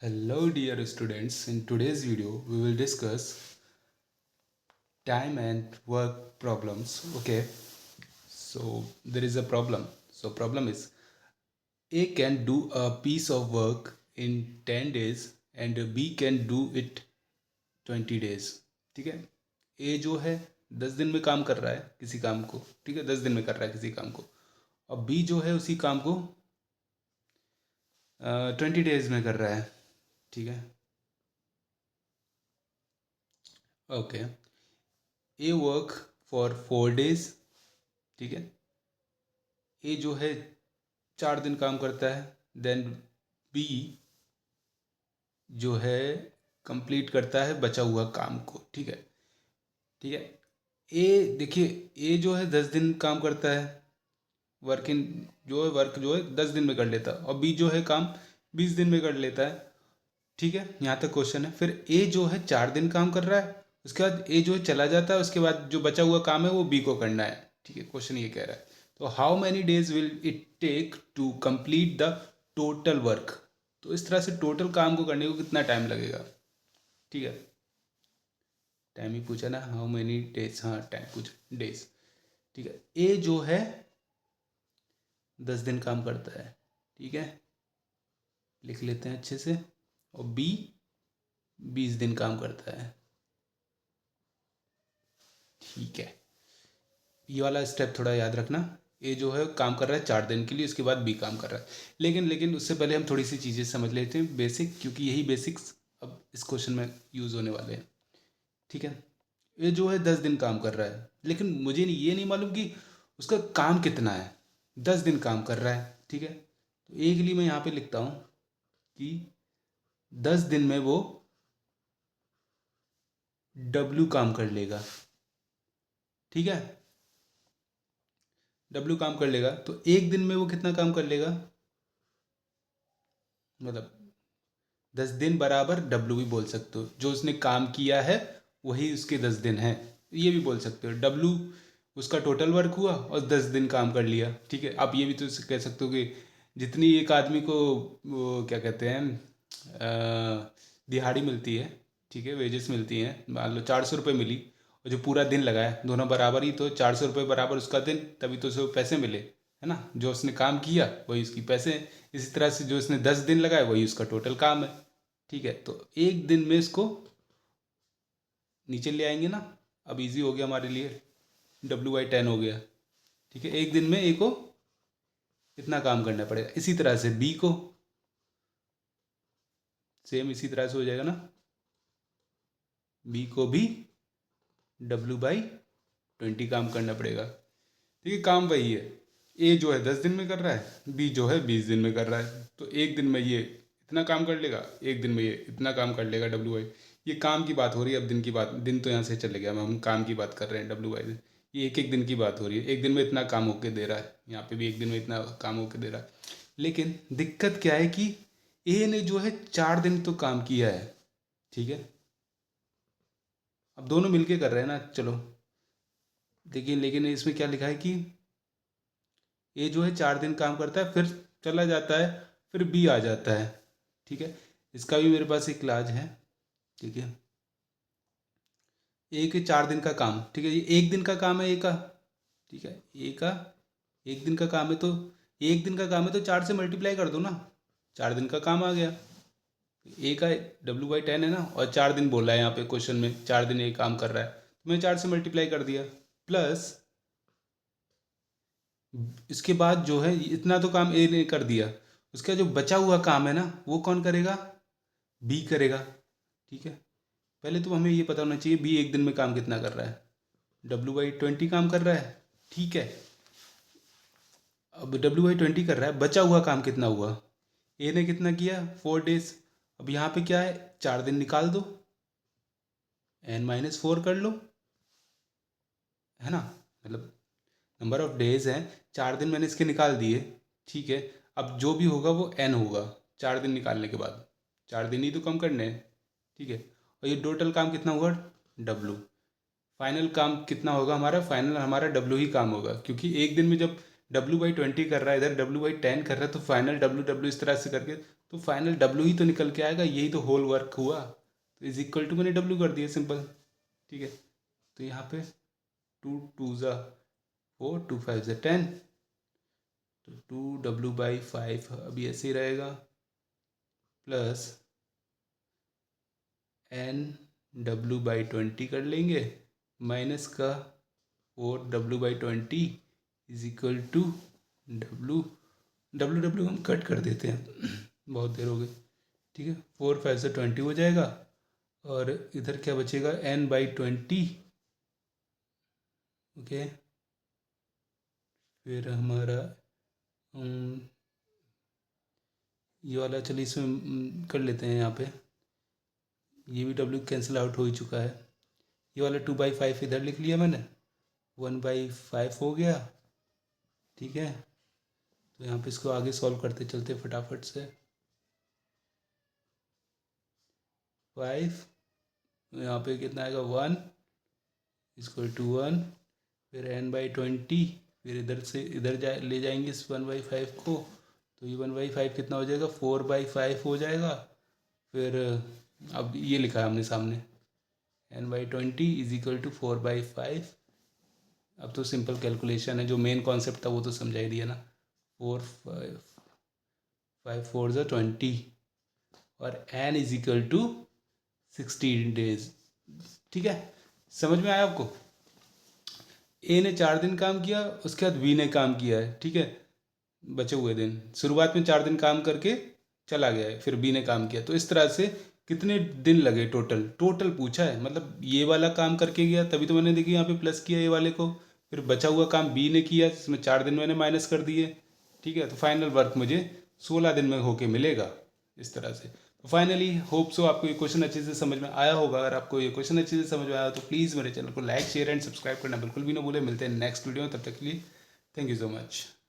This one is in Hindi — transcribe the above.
Hello dear students, in today's video we will discuss time and work problems. Okay, so there is a problem. So problem is A can do a piece of work in 10 days and B can do it 20 days. ठीक है, A जो है 10 दिन में काम कर रहा है किसी काम को, ठीक है, 10 दिन में कर रहा है किसी काम को, और B जो है उसी काम को 20 डेज में कर रहा है. ठीक है, okay. A work for 4 days. ठीक है, ए जो है 4 दिन काम करता है. देन बी जो है कंप्लीट करता है बचा हुआ काम को. ठीक है, ठीक है. ए देखिए, ए जो है 10 दिन काम करता है, वर्क जो है 10 दिन में कर लेता है, और बी जो है काम 20 दिन में कर लेता है. ठीक है, यहाँ तक क्वेश्चन है. फिर ए जो है 4 दिन काम कर रहा है, उसके बाद ए जो है चला जाता है, उसके बाद जो बचा हुआ काम है वो बी को करना है. ठीक है, क्वेश्चन ये कह रहा है. तो how many days will it take to complete the total work. तो इस तरह से टोटल काम को करने को कितना टाइम लगेगा. ठीक है, टाइम ही पूछा ना, हाउ मैनी डेज. हाँ, टाइम पूछा, डेज. ठीक है, ए जो है 10 दिन काम करता है. ठीक है, लिख लेते हैं अच्छे से. और बी 20 दिन काम करता है. ठीक है, ये वाला स्टेप थोड़ा याद रखना. ए जो है काम कर रहा है 4 दिन के लिए, उसके बाद बी काम कर रहा है. लेकिन उससे पहले हम थोड़ी सी चीज़ें समझ लेते हैं बेसिक, क्योंकि यही बेसिक्स अब इस क्वेश्चन में यूज़ होने वाले हैं. ठीक है, ये जो है 10 दिन काम कर रहा है, लेकिन मुझे ये नहीं मालूम कि उसका काम कितना है. 10 दिन काम कर रहा है. ठीक है, तो ए के लिए मैं यहाँ पे लिखता हूँ कि 10 दिन में वो डब्ल्यू काम कर लेगा. ठीक है, डब्ल्यू काम कर लेगा, तो एक दिन में वो कितना काम कर लेगा. मतलब 10 दिन बराबर डब्ल्यू भी बोल सकते हो, जो उसने काम किया है वही उसके 10 दिन हैं. ये भी बोल सकते हो डब्ल्यू उसका टोटल वर्क हुआ और 10 दिन काम कर लिया. ठीक है, आप ये भी तो कह सकते हो कि जितनी एक आदमी को वो क्या कहते हैं दिहाड़ी मिलती है, ठीक है, वेजेस मिलती हैं, मान लो 400 रुपये मिली, और जो पूरा दिन लगाया दोनों बराबर ही, तो 400 रुपये बराबर उसका दिन, तभी तो उसे पैसे मिले, है ना. जो उसने काम किया वही उसकी पैसे हैं. इसी तरह से जो उसने 10 दिन लगाए वही उसका टोटल काम है. ठीक है, तो एक दिन में इसको नीचे ले आएंगे ना. अब इजी हो गया हमारे लिए, W/10 हो गया. ठीक है, एक दिन में ए को इतना काम करना पड़ेगा. इसी तरह से बी को सेम इसी तरह से हो जाएगा ना. बी को भी W/20 काम करना पड़ेगा. ठीक है, काम वही है. ए जो है 10 दिन में कर रहा है, बी जो है 20 दिन में कर रहा है, तो एक दिन में ये इतना काम कर लेगा, एक दिन में ये इतना काम कर लेगा. W/, ये काम की बात हो रही है. अब दिन की बात, दिन तो यहाँ से चले गया, हम काम की बात कर रहे हैं. W/, ये एक एक दिन की बात हो रही है. एक दिन में इतना काम होके दे रहा है, यहाँ पे भी एक दिन में इतना काम होके दे रहा है. लेकिन दिक्कत क्या है कि ए ने जो है 4 दिन तो काम किया है. ठीक है, अब दोनों मिलके कर रहे हैं ना. चलो देखिए, लेकिन इसमें क्या लिखा है कि ए जो है 4 दिन काम करता है, फिर चला जाता है, फिर बी आ जाता है. ठीक है, इसका भी मेरे पास एक इलाज है. ठीक है, ए के 4 दिन का काम, ठीक है, ये एक दिन का काम है ए का. ठीक है, ए का एक दिन का काम है, तो एक दिन का काम है तो 4 से मल्टीप्लाई कर दो ना, 4 दिन का काम आ गया. ए का W/10 है ना, और 4 दिन बोला है यहाँ पे क्वेश्चन में, 4 दिन ए काम कर रहा है, तो मैंने 4 से मल्टीप्लाई कर दिया. प्लस इसके बाद जो है इतना तो काम ए ने कर दिया, उसका जो बचा हुआ काम है ना वो कौन करेगा, बी करेगा. ठीक है, पहले तो हमें ये पता होना चाहिए बी एक दिन में काम कितना कर रहा है. W/20 काम कर रहा है. ठीक है, अब W/20 कर रहा है, बचा हुआ काम कितना हुआ, ए ने कितना किया 4 days. अब यहाँ पे क्या है, 4 दिन निकाल दो, n-4 कर लो, है ना. मतलब नंबर ऑफ डेज हैं, 4 दिन मैंने इसके निकाल दिए. ठीक है, अब जो भी होगा वो n होगा 4 दिन निकालने के बाद. 4 दिन ही तो कम करने हैं. ठीक है, और ये टोटल काम कितना हुआ W. फाइनल काम कितना होगा हमारा, फाइनल हमारा W ही काम होगा, क्योंकि एक दिन में जब W/20 कर रहा है, इधर W/10 कर रहा है, तो फाइनल W इस तरह से करके तो फाइनल डब्ल्यू ही तो निकल के आएगा, यही तो होल वर्क हुआ। तो इज इक्वल टू मैंने डब्ल्यू कर दिया, सिंपल। ठीक है, तो यहाँ पे 2 2 4 2 5 10, तो 2W/5 अभी ऐसे ही रहेगा, प्लस NW/20 कर लेंगे, माइनस का 4W/20 is equal to W हम कट कर देते हैं, बहुत देर हो गई। ठीक है, 4 5 से 20 हो जाएगा, और इधर क्या बचेगा, N/20। ओके, फिर हमारा ये वाला, चलिए इसमें कर लेते हैं, यहाँ पे ये भी W कैंसिल आउट हो ही चुका है। ये वाला 2/5 इधर लिख लिया मैंने, 1/5 हो गया। ठीक है, तो यहाँ पे इसको आगे सॉल्व करते चलते फटाफट से। 5, यहाँ पे कितना आएगा, 1 इक्वल टू 1, फिर N/20, फिर इधर से इधर ले जाएंगे इस 1/5 को, तो ये 1/5 कितना हो जाएगा, 4/5 हो जाएगा। फिर अब ये लिखा है हमने सामने, N/20 इज इक्वल टू 4/5। अब तो सिंपल कैलकुलेशन है, जो मेन कॉन्सेप्ट था वो तो समझा ही दिया ना। 4 5 4 ज़ा 20, और N is equal to 16 days. ठीक है, समझ में आया आपको? ए ने 4 दिन काम किया, उसके बाद बी ने काम किया है। ठीक है, बचे हुए दिन, शुरुआत में 4 दिन काम करके चला गया है, फिर बी ने काम किया। तो इस तरह से कितने दिन लगे टोटल, टोटल पूछा है, मतलब ये वाला काम करके गया, तभी तो मैंने देखी यहाँ पे प्लस किया ये वाले को। फिर बचा हुआ काम बी ने किया, जिसमें 4 दिन मैंने माइनस कर दिए। ठीक है, तो फाइनल वर्क मुझे 16 दिन में होके मिलेगा, इस तरह से। तो फाइनली होप सो आपको ये क्वेश्चन अच्छे से समझ में आया होगा। अगर आपको ये क्वेश्चन अच्छे से समझ में आया तो प्लीज़ मेरे चैनल को लाइक शेयर एंड सब्सक्राइब करना बिल्कुल भी ना भूलें। मिलते हैं नेक्स्ट वीडियो में, तब तक के लिए थैंक यू सो मच।